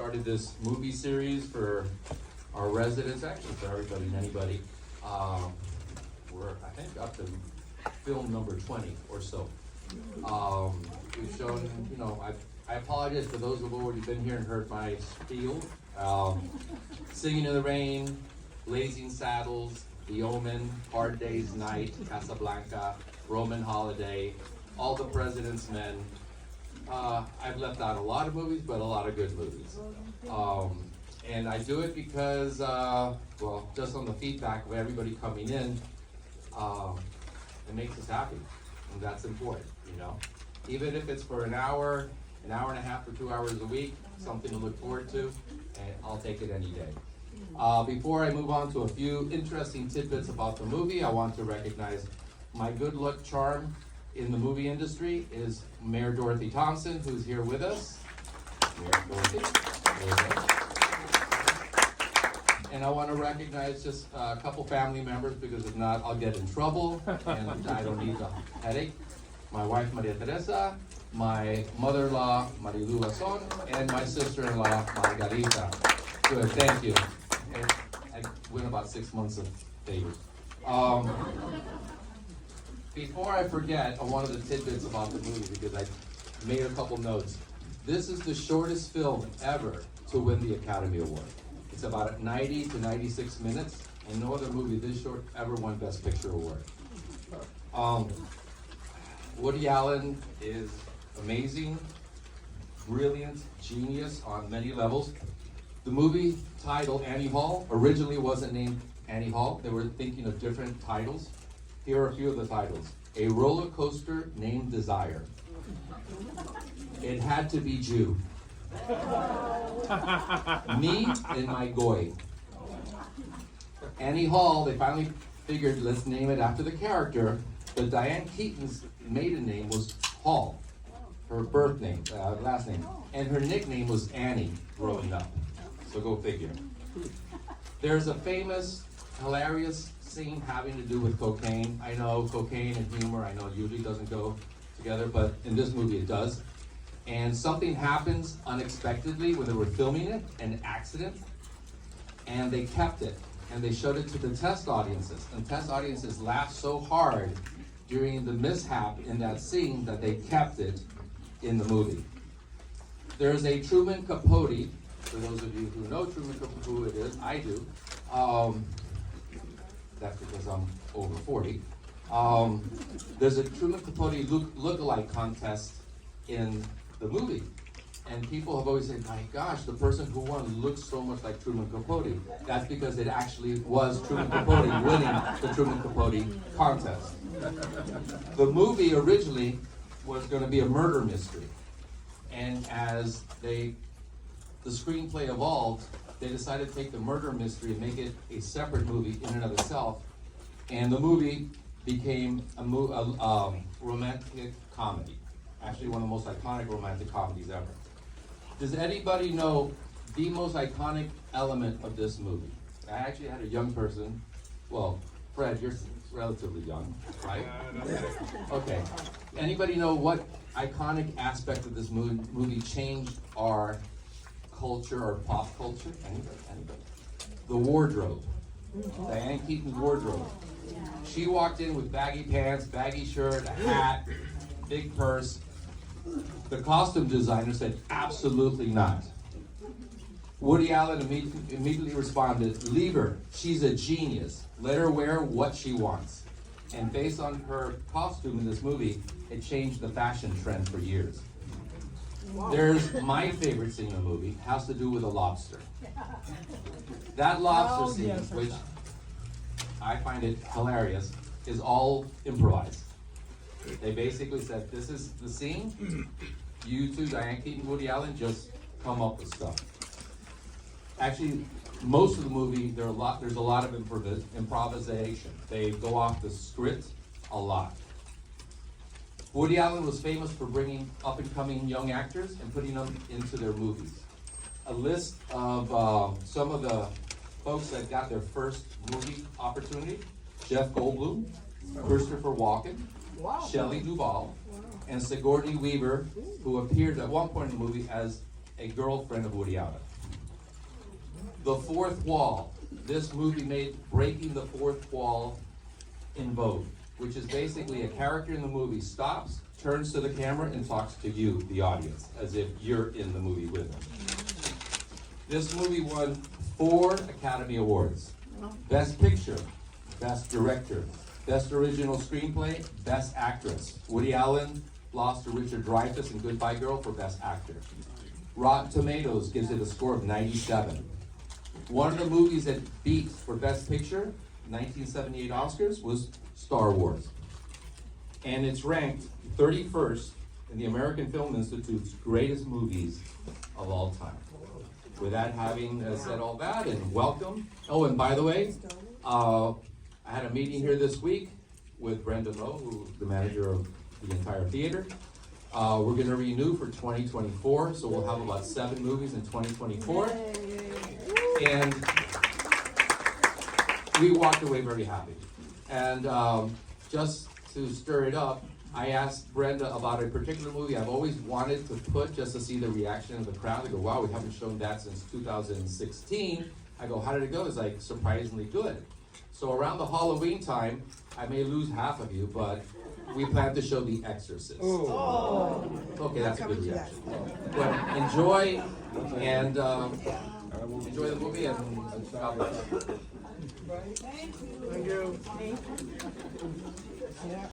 started this movie series for our residents, actually for everybody and anybody. We're, I think, up to film number 20 or so. We've shown, you know, I apologize for those who've already been here and heard my spiel. Singing in the Rain, Blazing Saddles, The Omen, Hard Day's Night, Casablanca, Roman Holiday, All the President's Men. I've left out a lot of movies, but a lot of good movies. And I do it because, well, just on the feedback of everybody coming in, it makes us happy, and that's important, you know. Even if it's for an hour and a half, or 2 hours a week, something to look forward to, and I'll take it any day. Before I move on to a few interesting tidbits about the movie, I want to recognize my good luck charm in the movie industry is Mayor Dorothy Thompson, who's here with us. Mayor Dorothy. And I want to recognize just a couple family members, because if not, I'll get in trouble, and I don't need a headache. My wife, Maria Teresa, my mother-in-law, Marilu Ason, and my sister-in-law, Margarita. Good, thank you. And I win about 6 months of favors. Before I forget, one of the tidbits about the movie, because I made a couple notes. This is the shortest film ever to win the Academy Award. It's about 90 to 96 minutes, and no other movie this short ever won Best Picture Award. Woody Allen is amazing, brilliant, genius on many levels. The movie title, Annie Hall, originally wasn't named Annie Hall. They were thinking of different titles. Here are a few of the titles. A Roller Coaster Named Desire. It Had to Be Jew. Me and My Goy. Annie Hall, they finally figured, let's name it after the character, but Diane Keaton's maiden name was Hall, her birth name, last name, and her nickname was Annie growing up. So go figure. There's a famous, hilarious scene having to do with cocaine. I know cocaine and humor, I know it usually doesn't go together, but in this movie it does. And something happens unexpectedly when they were filming it, an accident, and they kept it, and they showed it to the test audiences. And test audiences laughed so hard during the mishap in that scene that they kept it in the movie. There's a Truman Capote, for those of you who know Truman Capote, who it is, I do. That's because I'm over 40. There's a Truman Capote look-alike contest in the movie. And people have always said, my gosh, the person who won looks so much like Truman Capote. That's because it actually was Truman Capote winning the Truman Capote contest. The movie originally was going to be a murder mystery. And as the screenplay evolved, they decided to take the murder mystery and make it a separate movie in and of itself. And the movie became a romantic comedy. Actually, one of the most iconic romantic comedies ever. Does anybody know the most iconic element of this movie? I actually had a young person, well, Fred, you're relatively young, right? Okay. Anybody know what iconic aspect of this movie changed our culture or pop culture? Anybody? The wardrobe. Diane Keaton's wardrobe. She walked in with baggy pants, baggy shirt, a hat, big purse. The costume designer said, absolutely not. Woody Allen immediately responded, leave her, she's a genius. Let her wear what she wants. And based on her costume in this movie, it changed the fashion trend for years. Wow. There's my favorite scene in the movie, has to do with a lobster. That lobster scene, which I find it hilarious, is all improvised. They basically said, this is the scene, you two, Diane Keaton, Woody Allen, just come up with stuff. Actually, most of the movie, there's a lot of improvisation. They go off the script a lot. Woody Allen was famous for bringing up-and-coming young actors and putting them into their movies. A list of some of the folks that got their first movie opportunity: Jeff Goldblum, Christopher Walken, Shelley Duvall, and Sigourney Weaver, who appeared at one point in the movie as a girlfriend of Woody Allen. The Fourth Wall. This movie made breaking the fourth wall in vogue, which is basically a character in the movie stops, turns to the camera, and talks to you, the audience, as if you're in the movie with them. This movie won 4 Academy Awards. Best Picture, Best Director, Best Original Screenplay, Best Actress. Woody Allen lost to Richard Dreyfuss in Goodbye Girl for Best Actor. Rotten Tomatoes gives it a score of 97. One of the movies that beat for Best Picture, 1978 Oscars, was Star Wars. And it's ranked 31st in the American Film Institute's greatest movies of all time. With that having said all that, and welcome. Oh, and by the way, I had a meeting here this week with Brenda Lowe, who's the manager of the entire theater. We're going to renew for 2024, so we'll have about 7 movies in 2024. And we walked away very happy. And just to stir it up, I asked Brenda about a particular movie I've always wanted to put just to see the reaction of the crowd. They go, wow, we haven't shown that since 2016. I go, how did it go? It's like surprisingly good. So around the Halloween time, I may lose half of you, but we plan to show The Exorcist. Oh. Okay, that's a good reaction. But enjoy and enjoy the movie and God bless. Thank you. Thank you.